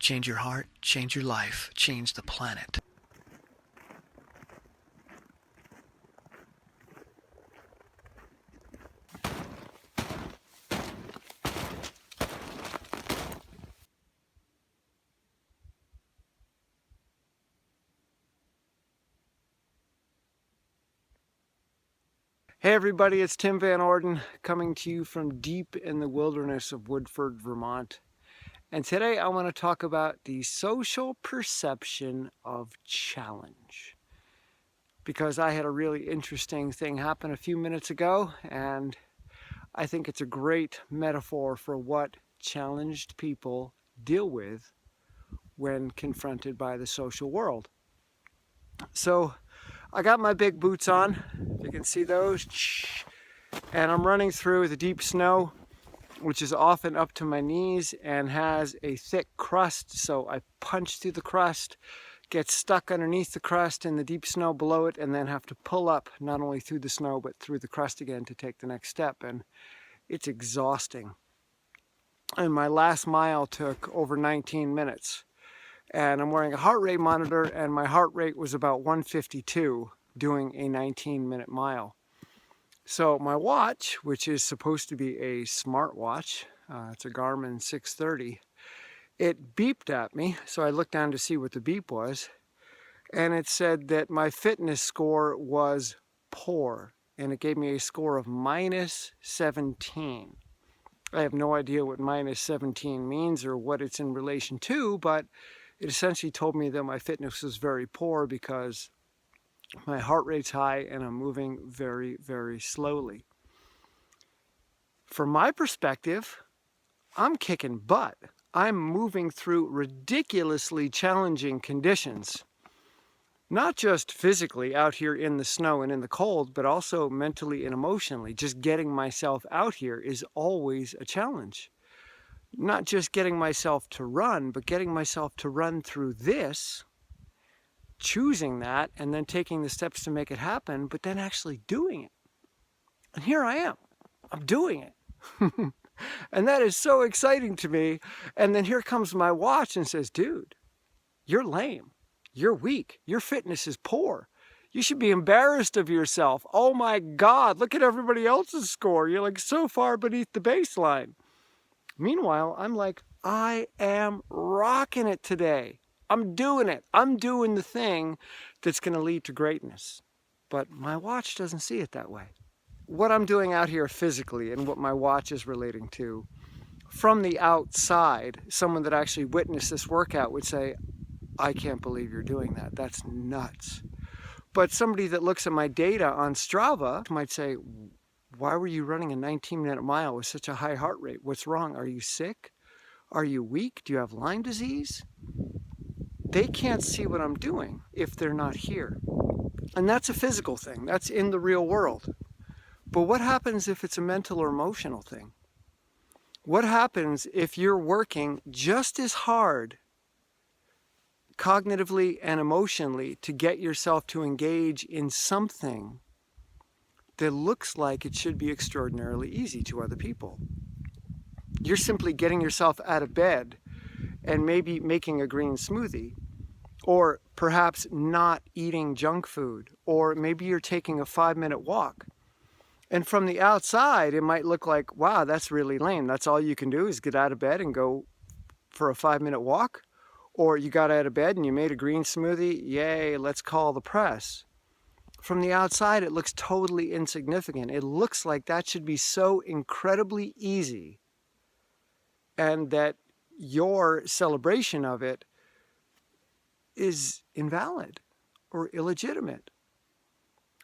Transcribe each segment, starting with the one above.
Change your heart, change your life, change the planet. Hey everybody, it's Tim Van Orden coming to you from deep in the wilderness of Woodford, Vermont. And today I want to talk about the social perception of challenge. Because I had a really interesting thing happen a few minutes ago, and I think it's a great metaphor for what challenged people deal with when confronted by the social world. So I got my big boots on, you can see those, and I'm running through the deep snow, which is often up to my knees and has a thick crust. So I punch through the crust, get stuck underneath the crust in the deep snow below it, and then have to pull up not only through the snow but through the crust again to take the next step. And it's exhausting. And my last mile took over 19 minutes. And I'm wearing a heart rate monitor, and my heart rate was about 152 doing a 19-minute mile. So my watch, which is supposed to be a smart watch, it's a Garmin 630, it beeped at me. So I looked down to see what the beep was, and it said that my fitness score was poor, and it gave me a score of minus 17. I have no idea what minus 17 means or what it's in relation to, but it essentially told me that my fitness was very poor because my heart rate's high and I'm moving very, very slowly. From my perspective, I'm kicking butt. I'm moving through ridiculously challenging conditions. Not just physically out here in the snow and in the cold, but also mentally and emotionally. Just getting myself out here is always a challenge. Not just getting myself to run, but getting myself to run through this, choosing that, and then taking the steps to make it happen, but then actually doing it. And here I am. I'm doing it. And that is so exciting to me. And then here comes my watch and says, dude, you're lame. You're weak. Your fitness is poor. You should be embarrassed of yourself. Oh my God, look at everybody else's score. You're like so far beneath the baseline. Meanwhile, I'm like, I am rocking it today. I'm doing it. I'm doing the thing that's going to lead to greatness. But my watch doesn't see it that way. What I'm doing out here physically and what my watch is relating to, from the outside, someone that actually witnessed this workout would say, I can't believe you're doing that. That's nuts. But somebody that looks at my data on Strava might say, why were you running a 19-minute mile with such a high heart rate? What's wrong? Are you sick? Are you weak? Do you have Lyme disease? They can't see what I'm doing if they're not here. And that's a physical thing. That's in the real world. But what happens if it's a mental or emotional thing? What happens if you're working just as hard cognitively and emotionally to get yourself to engage in something that looks like it should be extraordinarily easy to other people? You're simply getting yourself out of bed and maybe making a green smoothie, or perhaps not eating junk food, or maybe you're taking a 5-minute walk. And from the outside, it might look like, wow, that's really lame. That's all you can do is get out of bed and go for a 5-minute walk? Or you got out of bed and you made a green smoothie, yay, let's call the press. From the outside, it looks totally insignificant. It looks like that should be so incredibly easy, and that your celebration of it is invalid or illegitimate.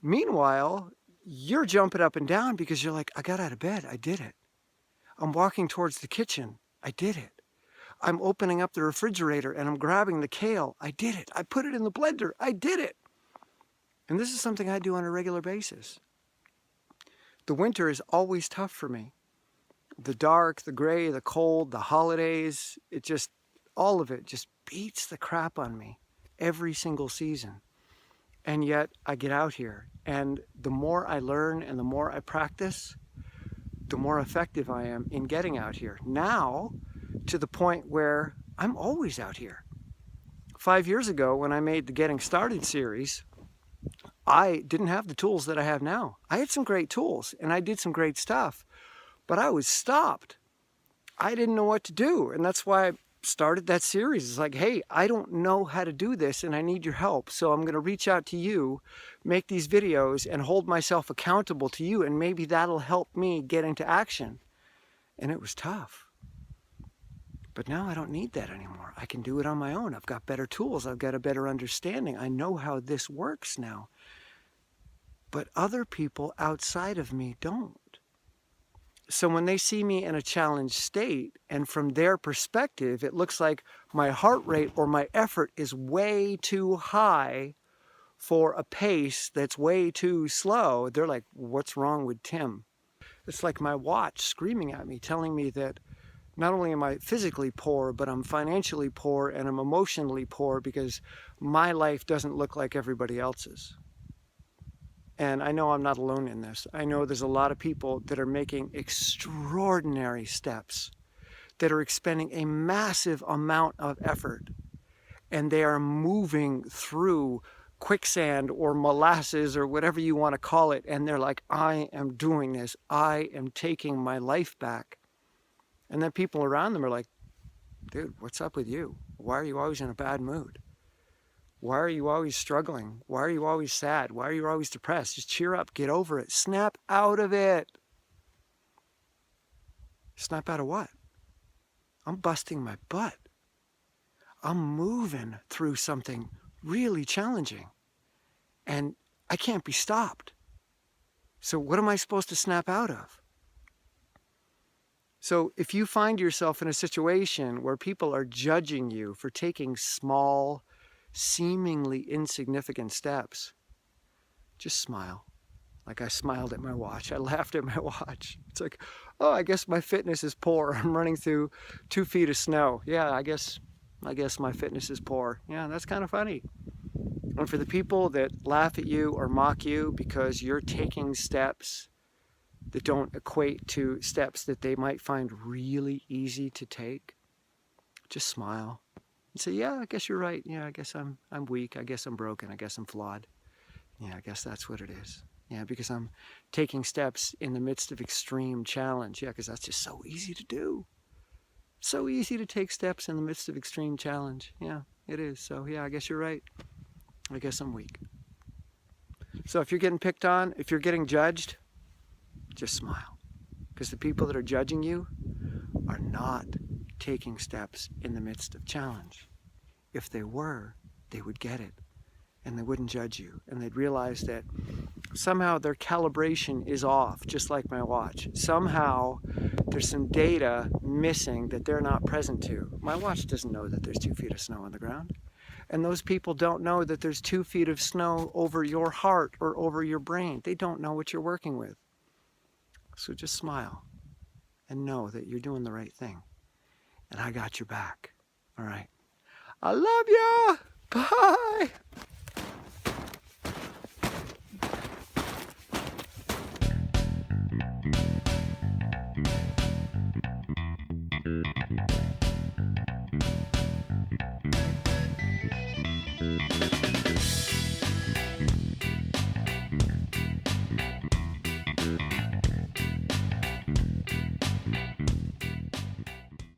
Meanwhile, you're jumping up and down because you're like, I got out of bed, I did it. I'm walking towards the kitchen, I did it. I'm opening up the refrigerator and I'm grabbing the kale, I did it. I put it in the blender, I did it. And this is something I do on a regular basis. The winter is always tough for me. The dark, the gray, the cold, the holidays, all of it just beats the crap on me every single season. And yet I get out here, and the more I learn and the more I practice, the more effective I am in getting out here. Now, to the point where I'm always out here. 5 years ago, when I made the Getting Started series, I didn't have the tools that I have now. I had some great tools and I did some great stuff, but I was stopped. I didn't know what to do. And that's why I started that series. It's like, hey, I don't know how to do this and I need your help. So I'm going to reach out to you, make these videos, and hold myself accountable to you. And maybe that'll help me get into action. And it was tough. But now I don't need that anymore. I can do it on my own. I've got better tools. I've got a better understanding. I know how this works now. But other people outside of me don't. So when they see me in a challenged state, and from their perspective, it looks like my heart rate or my effort is way too high for a pace that's way too slow, they're like, what's wrong with Tim? It's like my watch screaming at me, telling me that not only am I physically poor, but I'm financially poor and I'm emotionally poor because my life doesn't look like everybody else's. And I know I'm not alone in this. I know there's a lot of people that are making extraordinary steps, that are expending a massive amount of effort, and they are moving through quicksand or molasses or whatever you want to call it. And they're like, I am doing this. I am taking my life back. And then people around them are like, dude, what's up with you? Why are you always in a bad mood? Why are you always struggling? Why are you always sad? Why are you always depressed? Just cheer up, get over it, snap out of it. Snap out of what? I'm busting my butt. I'm moving through something really challenging and I can't be stopped. So what am I supposed to snap out of? So if you find yourself in a situation where people are judging you for taking small, seemingly insignificant steps, just smile. Like I smiled at my watch. I laughed at my watch. It's like, oh, I guess my fitness is poor. I'm running through 2 feet of snow. Yeah, I guess my fitness is poor. Yeah, that's kind of funny. And for the people that laugh at you or mock you because you're taking steps that don't equate to steps that they might find really easy to take, just smile and say, yeah, I guess you're right. Yeah, I guess I'm weak. I guess I'm broken. I guess I'm flawed. Yeah, I guess that's what it is. Yeah, because I'm taking steps in the midst of extreme challenge. Yeah, because that's just so easy to do. So easy to take steps in the midst of extreme challenge. Yeah, it is. So yeah, I guess you're right. I guess I'm weak. So if you're getting picked on, if you're getting judged, just smile. Because the people that are judging you are not taking steps in the midst of challenge. If they were, they would get it. And they wouldn't judge you. And they'd realize that somehow their calibration is off, just like my watch. Somehow there's some data missing that they're not present to. My watch doesn't know that there's 2 feet of snow on the ground. And those people don't know that there's 2 feet of snow over your heart or over your brain. They don't know what you're working with. So just smile and know that you're doing the right thing. And I got your back. All right. I love you. Bye.